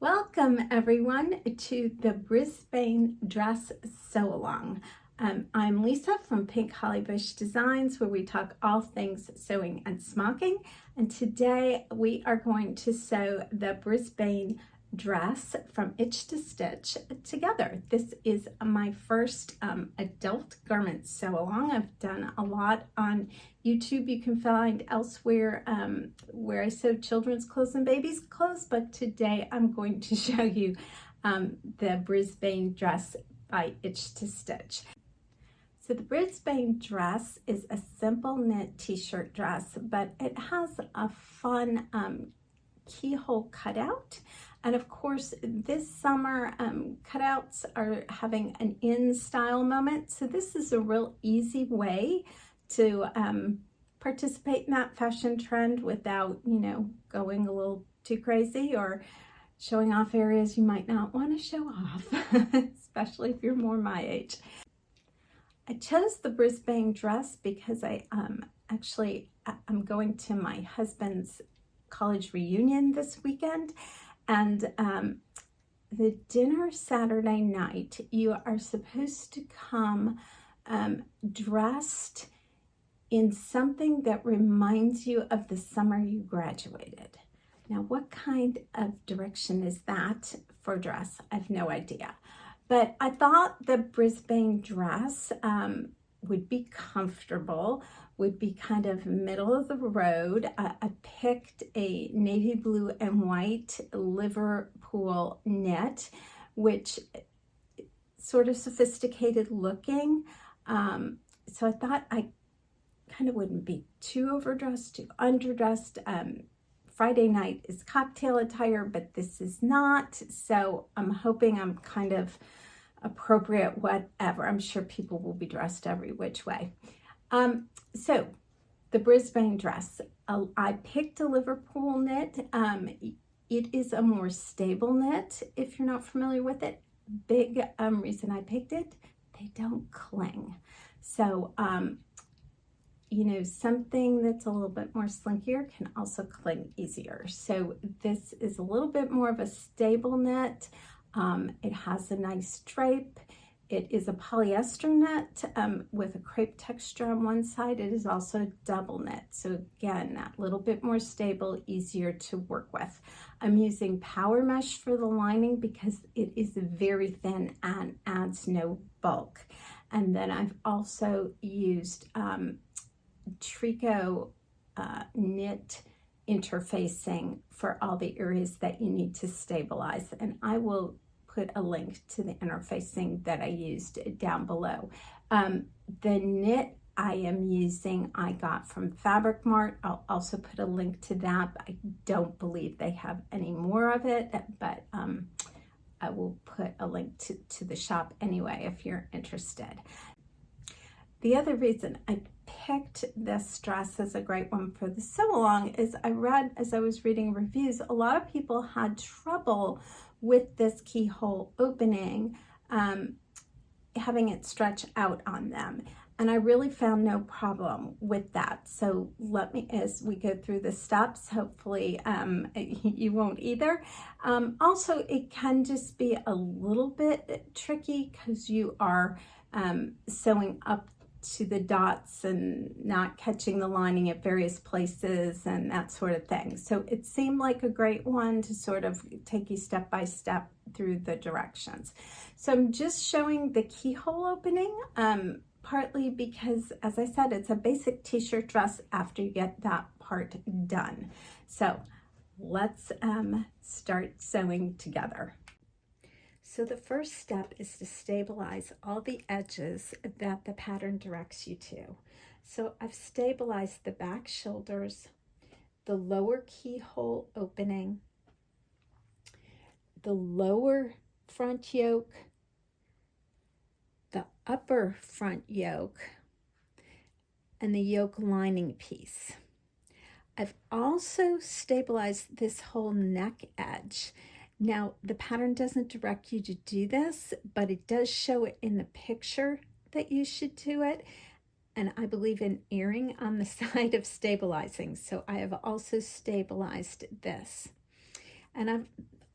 Welcome everyone to the Brisbane Dress Sew Along. I'm Lisa from Pink Holly Bush Designs, where we talk all things sewing and smocking. And today we are going to sew the Brisbane dress from itch to stitch together. This is my first adult garment sew along. I've done a lot on YouTube. You can find elsewhere where I sew children's clothes and babies' clothes, but today I'm going to show you the Brisbane dress by Itch to Stitch. So the Brisbane dress is a simple knit t-shirt dress, but it has a fun keyhole cutout. And of course, this summer, cutouts are having an in-style moment. So this is a real easy way to participate in that fashion trend without, going a little too crazy or showing off areas you might not want to show off, especially if you're more my age. I chose the Brisbane dress because I'm going to my husband's college reunion this weekend. And the dinner Saturday night, you are supposed to come dressed in something that reminds you of the summer you graduated. Now, what kind of direction is that for dress? I have no idea. But I thought the Brisbane dress would be comfortable, would be kind of middle of the road. I picked a navy blue and white Liverpool knit, which sort of sophisticated looking. So I thought I kind of wouldn't be too overdressed, too underdressed. Friday night is cocktail attire, but this is not. So I'm hoping I'm kind of appropriate, whatever. I'm sure people will be dressed every which way. So the Brisbane dress, I picked a Liverpool knit. It is a more stable knit if you're not familiar with it. Big reason I picked it, they don't cling. So, something that's a little bit more slinkier can also cling easier. So this is a little bit more of a stable knit. It has a nice drape. It is a polyester knit with a crepe texture on one side. It is also a double knit. So again, that little bit more stable, easier to work with. I'm using power mesh for the lining because it is very thin and adds no bulk. And then I've also used tricot knit interfacing for all the areas that you need to stabilize. And I will put a link to the interfacing that I used down below. The knit I am using, I got from Fabric Mart. I'll also put a link to that. I don't believe they have any more of it, but I will put a link to the shop anyway if you're interested. The other reason I picked this dress as a great one for the sew along is I read, as I was reading reviews, a lot of people had trouble with this keyhole opening, having it stretch out on them. And I really found no problem with that. So let me, as we go through the steps, hopefully you won't either. Also, it can just be a little bit tricky because you are sewing up to the dots and not catching the lining at various places and that sort of thing. So it seemed like a great one to sort of take you step by step through the directions. So I'm just showing the keyhole opening, partly because, as I said, it's a basic t-shirt dress after you get that part done. So let's start sewing together. So the first step is to stabilize all the edges that the pattern directs you to. So I've stabilized the back shoulders, the lower keyhole opening, the lower front yoke, the upper front yoke, and the yoke lining piece. I've also stabilized this whole neck edge. Now, the pattern doesn't direct you to do this, but it does show it in the picture that you should do it. And I believe in erring on the side of stabilizing. So I have also stabilized this. And I've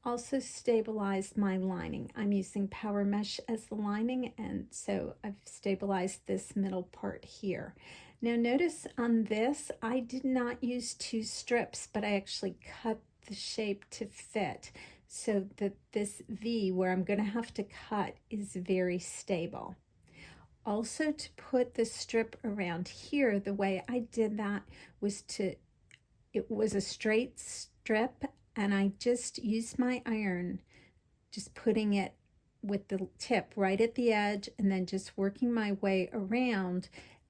also stabilized my lining. I'm using power mesh as the lining, and so I've stabilized this middle part here. Now notice on this, I did not use 2 strips, but I actually cut the shape to fit so that this V where I'm going to have to cut is very stable. Also, to put the strip around here, the way I did that was it was a straight strip, and I just used my iron, just putting it with the tip right at the edge and then just working my way around.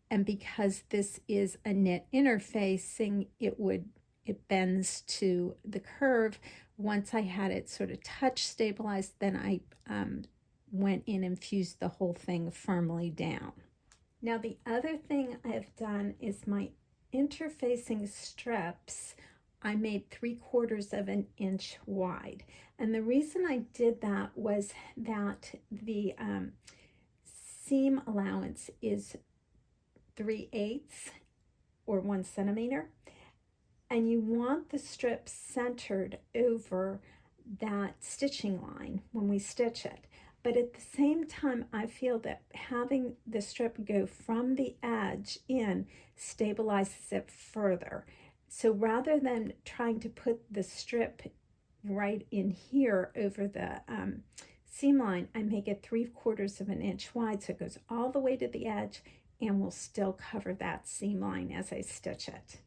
And because this is a knit interfacing, it bends to the curve. Once I had it sort of touch stabilized, then I went in and fused the whole thing firmly down. Now the other thing I've done is my interfacing strips, I made 3/4 of an inch wide. And the reason I did that was that the seam allowance is 3/8 or 1 centimeter. And you want the strip centered over that stitching line when we stitch it. But at the same time, I feel that having the strip go from the edge in stabilizes it further. So rather than trying to put the strip right in here over the seam line, I make it 3/4 of an inch wide, so it goes all the way to the edge and will still cover that seam line as I stitch it.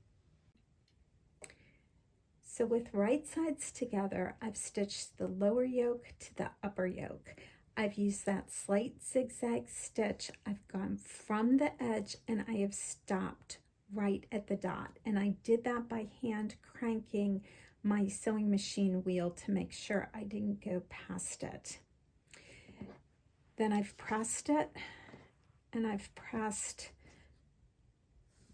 So with right sides together, I've stitched the lower yoke to the upper yoke. I've used that slight zigzag stitch. I've gone from the edge and I have stopped right at the dot. And I did that by hand cranking my sewing machine wheel to make sure I didn't go past it. Then I've pressed it, and I've pressed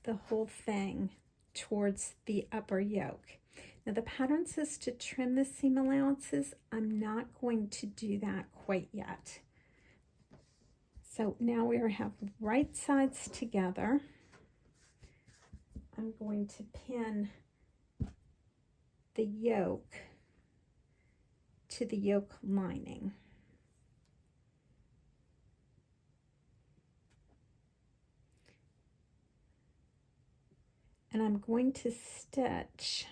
the whole thing towards the upper yoke. Now the pattern says to trim the seam allowances. I'm not going to do that quite yet. So now we have right sides together. I'm going to pin the yoke to the yoke lining. And I'm going to stitch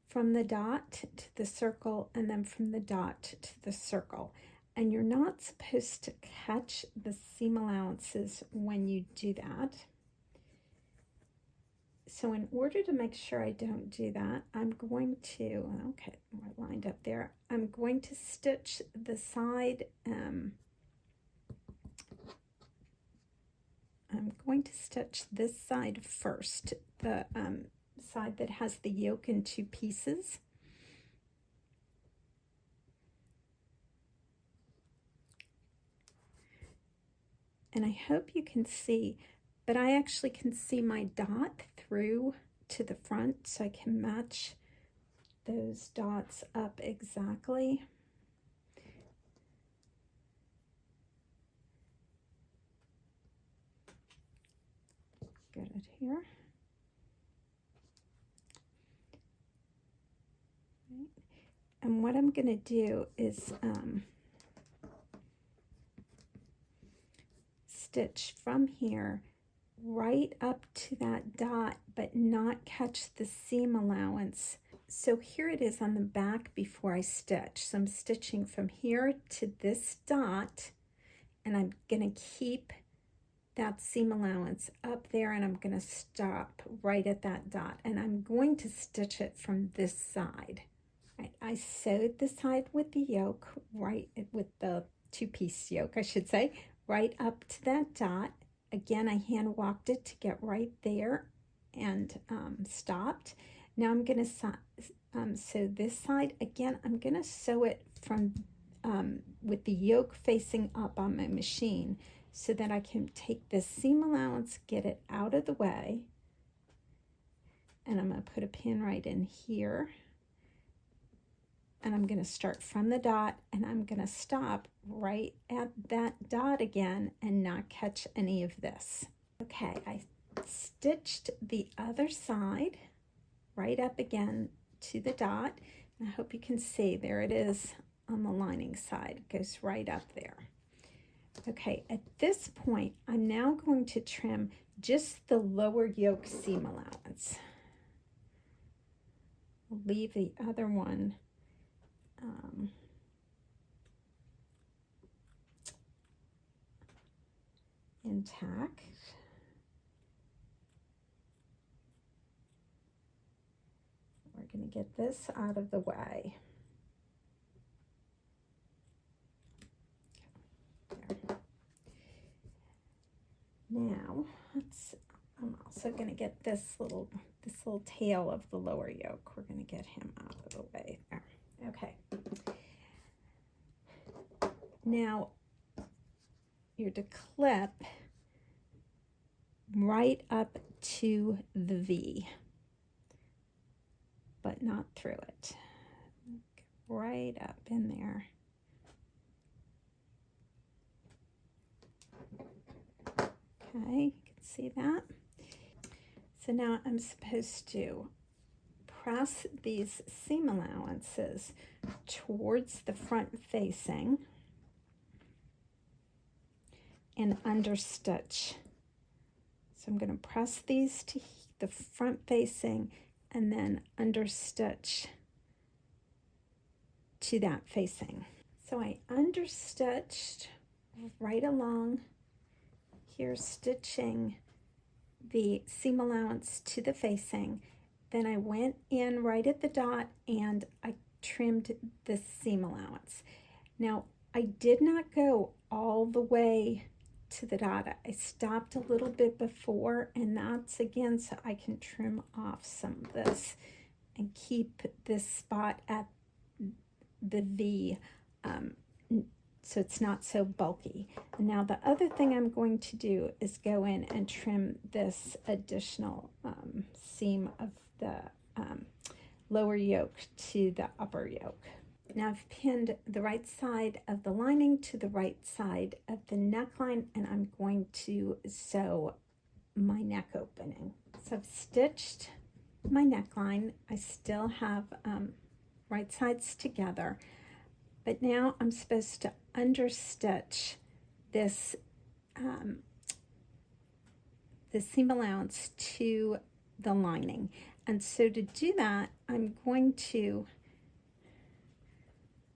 from the dot to the circle and then from the dot to the circle. And you're not supposed to catch the seam allowances when you do that. So in order to make sure I don't do that, I'm going to, okay, we're lined up there. I'm going to stitch the side, I'm going to stitch this side first, the side that has the yoke in 2 pieces. And I hope you can see, but I actually can see my dot through to the front, so I can match those dots up exactly. Get it here. Right. And what I'm going to do is stitch from here right up to that dot, but not catch the seam allowance. So here it is on the back before I stitch. So I'm stitching from here to this dot, and I'm going to keep that seam allowance up there, and I'm going to stop right at that dot, and I'm going to stitch it from this side. Right, I sewed the side with the yoke, right with the 2-piece yoke, I should say, right up to that dot. Again, I hand walked it to get right there and stopped. Now I'm going to sew this side. Again, I'm going to sew it from with the yoke facing up on my machine so that I can take this seam allowance, get it out of the way, and I'm going to put a pin right in here. And I'm going to start from the dot, and I'm going to stop right at that dot again and not catch any of this. Okay, I stitched the other side right up again to the dot. And I hope you can see, there it is on the lining side. It goes right up there. Okay, at this point, I'm now going to trim just the lower yoke seam allowance. I'll leave the other one intact. We're going to get this out of the way. There. Now, I'm also going to get this little tail of the lower yoke. We're going to get him out of the way there. Okay. Now, you're to clip right up to the V, but not through it. Right up in there. Okay, you can see that. So now I'm supposed to press these seam allowances towards the front facing and understitch. So I'm going to press these to the front facing and then understitch to that facing. So I understitched right along here, stitching the seam allowance to the facing. Then I went in right at the dot and I trimmed the seam allowance. Now, I did not go all the way to the dot. I stopped a little bit before, and that's again so I can trim off some of this and keep this spot at the V so it's not so bulky. And now the other thing I'm going to do is go in and trim this additional seam of the lower yoke to the upper yoke. Now I've pinned the right side of the lining to the right side of the neckline, and I'm going to sew my neck opening. So I've stitched my neckline. I still have right sides together, but now I'm supposed to understitch this the seam allowance to the lining. And so to do that, I'm going to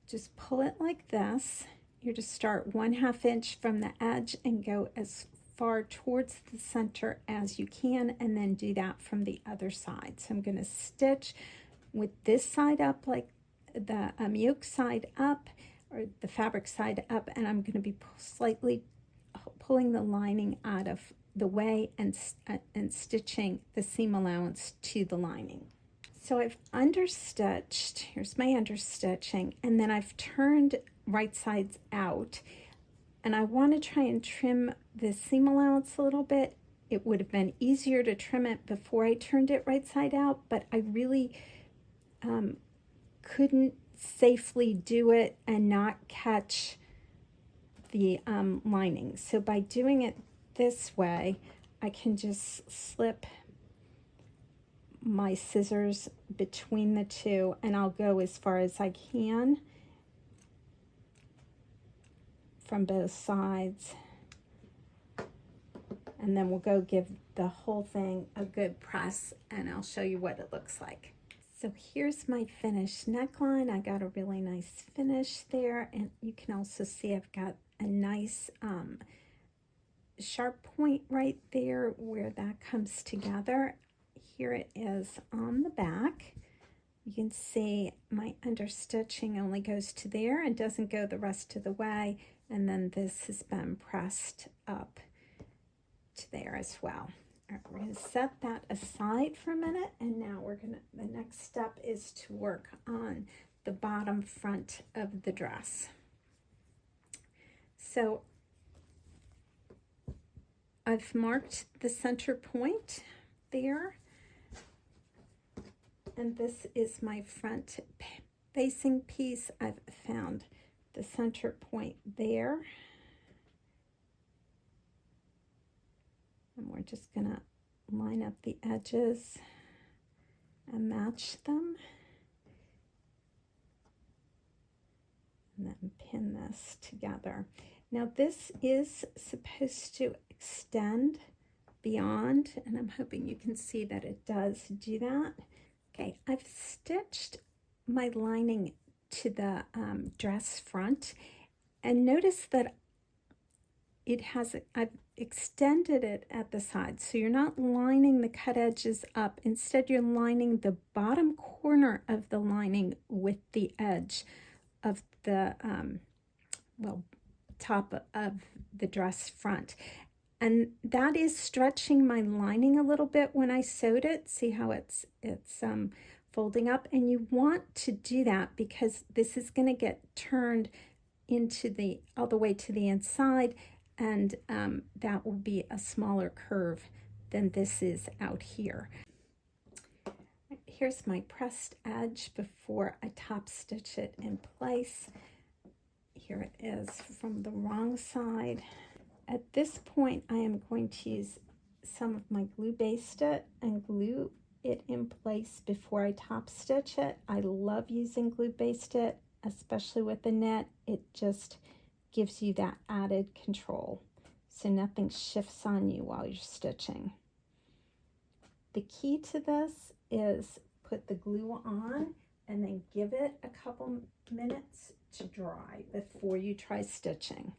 just pull it like this. You're to start 1/2 inch from the edge and go as far towards the center as you can, and then do that from the other side. So I'm going to stitch with this side up, like the yoke side up, or the fabric side up, and I'm going to be slightly pulling the lining out of the way and stitching the seam allowance to the lining. So I've understitched, here's my understitching, and then I've turned right sides out, and I want to try and trim the seam allowance a little bit. It would have been easier to trim it before I turned it right side out, but I really couldn't safely do it and not catch the lining. So by doing it this way, I can just slip my scissors between the two, and I'll go as far as I can from both sides, and then we'll go give the whole thing a good press, and I'll show you what it looks like. So here's my finished neckline. I got a really nice finish there, and you can also see I've got a nice sharp point right there where that comes together. Here it is on the back. You can see my understitching only goes to there and doesn't go the rest of the way, and then this has been pressed up to there as well. All right, we're going to set that aside for a minute, and now the next step is to work on the bottom front of the dress. So I've marked the center point there, and this is my front facing piece. I've found the center point there, and we're just gonna line up the edges and match them. pin this together. Now this is supposed to extend beyond, and I'm hoping you can see that it does do that. Okay, I've stitched my lining to the dress front, and notice that I've extended it at the side, so you're not lining the cut edges up. Instead, you're lining the bottom corner of the lining with the edge of the top of the dress front. And that is stretching my lining a little bit when I sewed it. See how it's folding up? And you want to do that because this is going to get turned into all the way to the inside, and that will be a smaller curve than this is out here. Here's my pressed edge before I top stitch it in place. Here it is from the wrong side. At this point, I am going to use some of my glue baste it and glue it in place before I top stitch it. I love using glue baste it, especially with the knit. It just gives you that added control, so nothing shifts on you while you're stitching. The key to this is put the glue on and then give it a couple minutes to dry before you try stitching.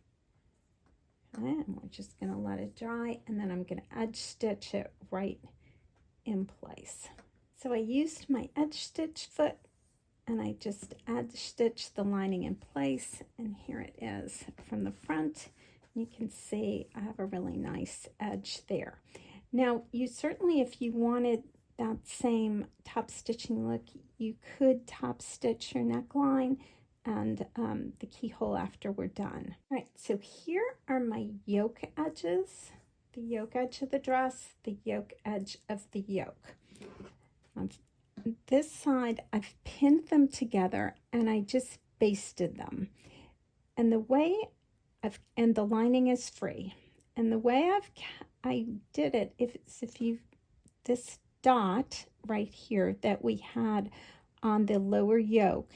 Okay, and we're just going to let it dry, and then I'm going to edge stitch it right in place. So I used my edge stitch foot, and I just edge stitched the lining in place, and here it is from the front. You can see I have a really nice edge there. Now, you certainly, if you wanted that same top stitching look, you could top stitch your neckline and the keyhole after we're done. All right, so here are my yoke edges, the yoke edge of the dress, the yoke edge of the yoke. On this side, I've pinned them together and I just basted them. And the way and the lining is free. And the way I did it, this dot right here that we had on the lower yoke,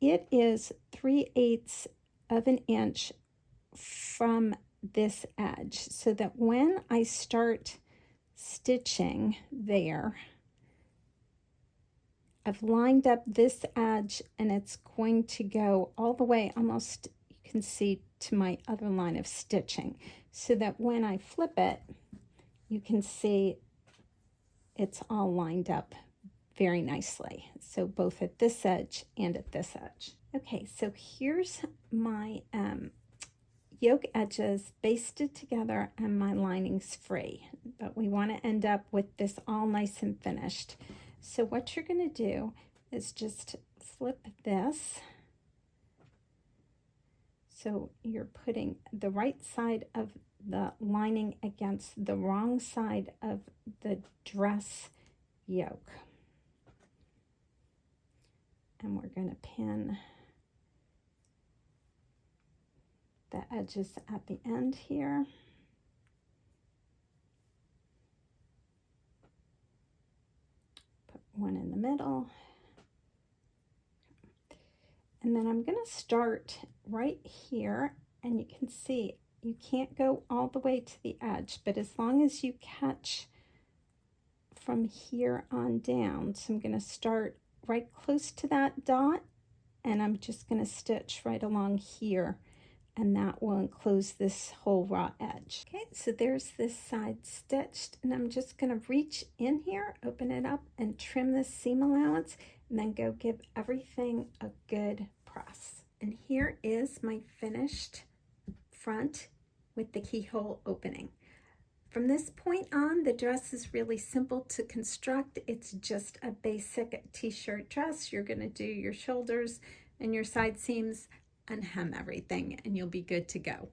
it is 3/8 of an inch from this edge, so that when I start stitching there, I've lined up this edge and it's going to go all the way, almost you can see, to my other line of stitching, so that when I flip it, you can see it's all lined up very nicely. So both at this edge and at this edge. Okay, so here's my yoke edges basted together and my lining's free, but we want to end up with this all nice and finished. So what you're going to do is just flip this. So you're putting the right side of the lining against the wrong side of the dress yoke. And we're going to pin the edges at the end here. Put one in the middle. And then I'm going to start right here, and you can see you can't go all the way to the edge, but as long as you catch from here on down. So I'm going to start right close to that dot, and I'm just going to stitch right along here, and that will enclose this whole raw edge. Okay, so there's this side stitched, and I'm just going to reach in here, open it up, and trim this seam allowance, and then go give everything a good press. And here is my finished front with the keyhole opening. From this point on, the dress is really simple to construct. It's just a basic t-shirt dress. You're going to do your shoulders and your side seams and hem everything, and you'll be good to go.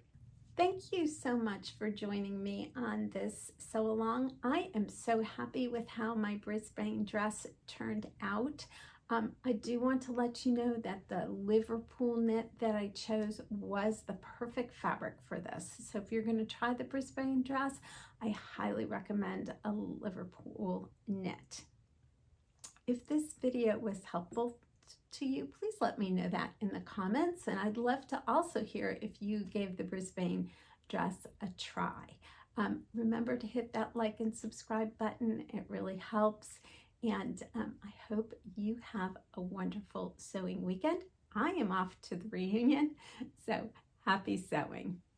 Thank you so much for joining me on this sew along. I am so happy with how my Brisbane dress turned out. I do want to let you know that the Liverpool knit that I chose was the perfect fabric for this. So if you're going to try the Brisbane dress, I highly recommend a Liverpool knit. If this video was helpful to you, please let me know that in the comments. And I'd love to also hear if you gave the Brisbane dress a try. Remember to hit that like and subscribe button. It really helps. And I hope you have a wonderful sewing weekend. I am off to the reunion, so happy sewing.